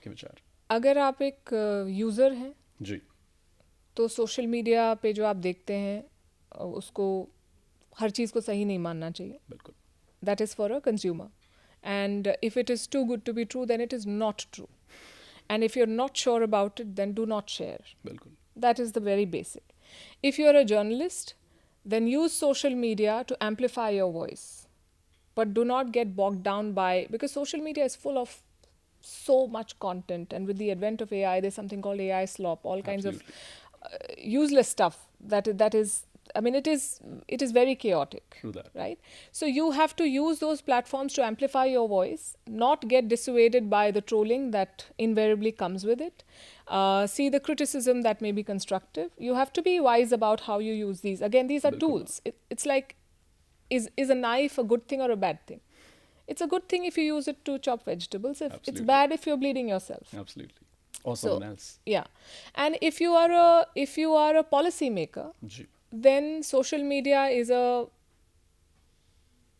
के विचार? अगर आप एक यूज़र हैं जी, तो सोशल मीडिया पे जो आप देखते हैं उसको हर चीज़ को सही नहीं मानना चाहिए. बिल्कुल. That is for a consumer. And if it is too good to be true, then it is not true. And if you're not sure about it, then do not share. बिल्कुल. That is the very basic. If you're a journalist, then use social media to amplify your voice. But do not get bogged down by, because social media is full of so much content. And with the advent of AI, there's something called AI slop, all kinds of useless stuff that is, I mean, it is very chaotic. True that. Right? So you have to use those platforms to amplify your voice, not get dissuaded by the trolling that invariably comes with it. See the criticism that may be constructive. You have to be wise about how you use these. Again, these are tools. It's like, is a knife a good thing or a bad thing? It's a good thing if you use it to chop vegetables. It's bad if you're bleeding yourself. Absolutely. Or someone else. Yeah. And if you are a policy maker, then social media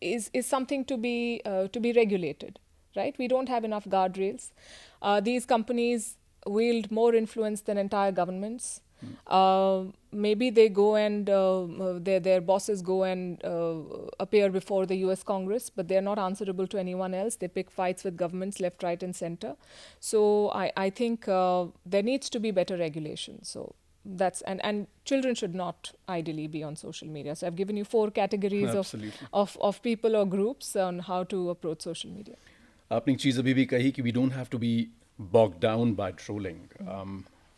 is something to be regulated, right? We don't have enough guardrails. These companies wield more influence than entire governments. Maybe they go and their bosses go and appear before the US Congress, but they're not answerable to anyone else. They pick fights with governments left, right, and center. So I think there needs to be better regulation. So that's and children should not ideally be on social media. So I've given you 4 categories of people or groups on how to approach social media. आपने एक चीज़ अभी भी कही कि we don't have to be bogged down by trolling.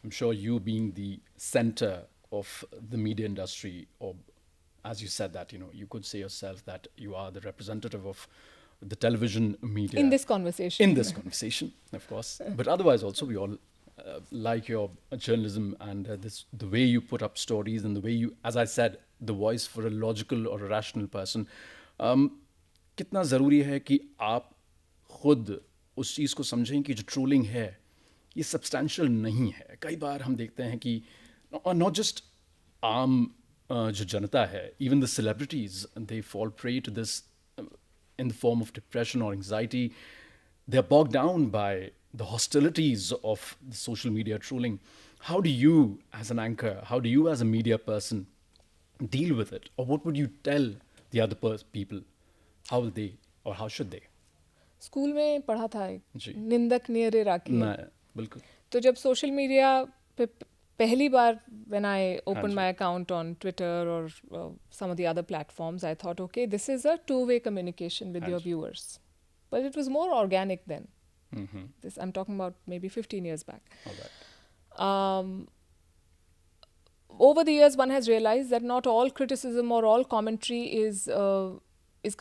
I'm sure you being the center of the media industry, or as you said that, you could say yourself that you are the representative of the television media. In this conversation. In this conversation, of course. But otherwise also we all like your journalism and the way you put up stories and the way you, as I said, the voice for a logical or a rational person. कितना ज़रूरी है कि आप खुद उस चीज़ को समझें कि जो ट्रोलिंग है ये सब्सटैंशियल नहीं है. कई बार हम देखते हैं कि नॉट जस्ट आम जो जनता है, even the celebrities, they fall prey to this in the form of depression और anxiety. They are bogged down by the hostilities of the social media trolling. How do you, as an anchor, how do you as a media person deal with it? Or what would you tell the other people? How will they, or how should they? School में पढ़ा था निंदक नियरे राखी. बिल्कुल. तो जब social media पे पहली बार when I opened my account on Twitter or some of the other platforms, I thought, okay, this is a two-way communication with your viewers. But it was more organic then. This I'm talking about maybe 15 years back. All right. Over the years, one has realized that not all criticism or all commentary is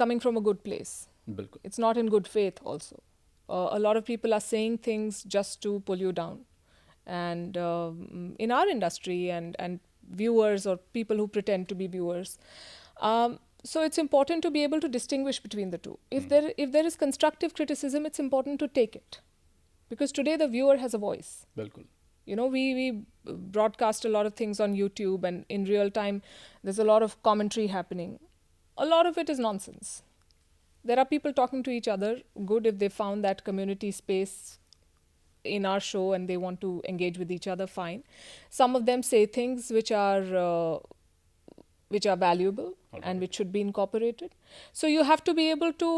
coming from a good place. Bilkul. It's not in good faith also. A lot of people are saying things just to pull you down. And in our industry and viewers or people who pretend to be viewers, so it's important to be able to distinguish between the two. If there is constructive criticism, it's important to take it. Because today the viewer has a voice. Bilkul. We broadcast a lot of things on YouTube, and in real time, there's a lot of commentary happening. A lot of it is nonsense. There are people talking to each other. Good if they found that community space in our show and they want to engage with each other, fine. Some of them say things which are valuable and which should be incorporated. So you have to be able to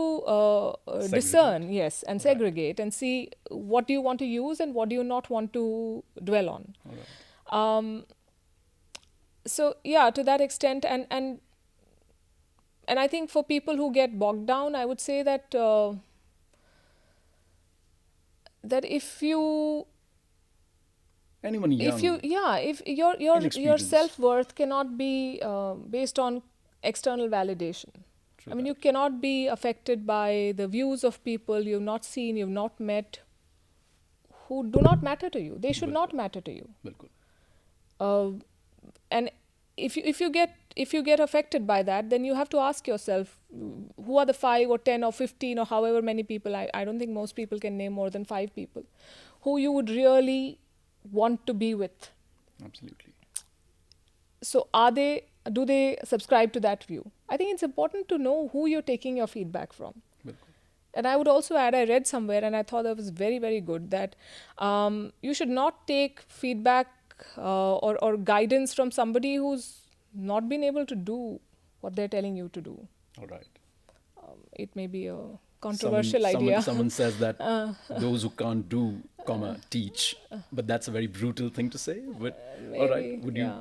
discern, yes, and segregate and see what do you want to use and what do you not want to dwell on. So yeah, to that extent, and I think for people who get bogged down, I would say that that if you anyone young, if your self-worth cannot be based on external validation. True. I mean, you cannot be affected by the views of people you've not seen, you've not met, who do not matter to you. They should not matter to you. Bilkul. And if you get affected by that, then you have to ask yourself, who are the 5 or 10 or 15 or however many people, I don't think most people can name more than 5 people, who you would really want to be with. Absolutely. So do they subscribe to that view? I think it's important to know who you're taking your feedback from. Bilkul. And I would also add, I read somewhere and I thought that was very, very good, that you should not take feedback or guidance from somebody who's not been able to do what they're telling you to do. All right. It may be a controversial idea. Someone says that those who can't do, teach. But that's a very brutal thing to say. But all right, Maybe, would you? yeah.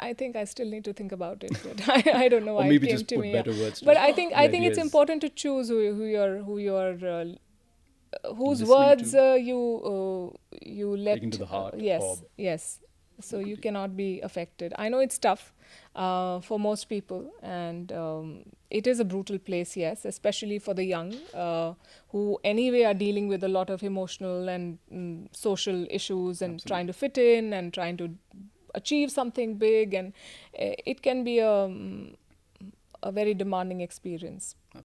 I think I still need to think about it. But I don't know Or why maybe it came just to put me. better words to But it. I think The it's idea is important to choose who you're whose listening words to, you let taken to the heart. yes, Or yes. So you agree. cannot be affected. I know it's tough for most people, and it is a brutal place, yes, especially for the young, who anyway are dealing with a lot of emotional and social issues, and Absolutely. trying to fit in and trying to achieve something big, and it can be a very demanding experience.